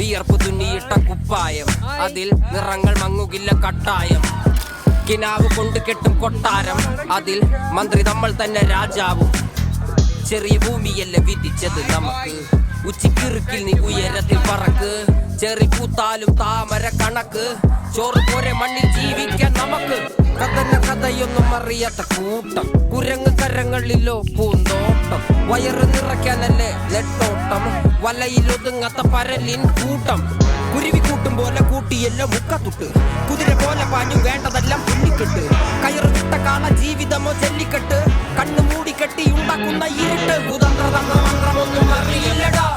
വിയർപ്പ് തുന്നിയിട്ട കുപ്പായം, അതിൽ നിറങ്ങൾ മങ്ങുകില്ല കട്ടായം. കിനാവ് കൊണ്ട് കെട്ടും കൊട്ടാരം, അതിൽ മന്ത്രി നമ്മൾ തന്നെ രാജാവും. ചെറിയ ഭൂമിയല്ല വിധിച്ചത് നമുക്ക്, ഉച്ചിക്കിറുക്കിൽ നീ ഉയരത്തിൽ പറക്ക്. ചെറി പൂത്താലും താമര കണക്ക്, ചോറ് പോരെ മണ്ണിൽ ജീവിക്കാൻ നമുക്ക്. കഥന കഥയൊന്നും അറിയാത്ത കൂട്ടം, കുരങ്ങ് കരങ്ങളിലോ പൂന്തോട്ടം. വയറ് നിറയ്ക്കാനല്ലേ നെട്ടോട്ടം, വലയിലൊതുങ്ങാത്ത പരലിൻ കൂട്ടം. കുരുവി കൂട്ടും പോലെ കൂട്ടിയെല്ലാം മുക്കത്തുട്ട്, കുതിര പോലെ പാഞ്ഞു വേണ്ടതെല്ലാം പുള്ളിക്കെട്ട്. കയറ് വിട്ട കാള ജീവിതമോ ജല്ലിക്കെട്ട്, കണ്ണു മൂടിക്കെട്ടി ഉണ്ടാക്കുന്ന ഇരുട്ട്. കുതന്ത്രതന്ത്രമന്ത്രമൊന്നും അറിയില്ലടാ.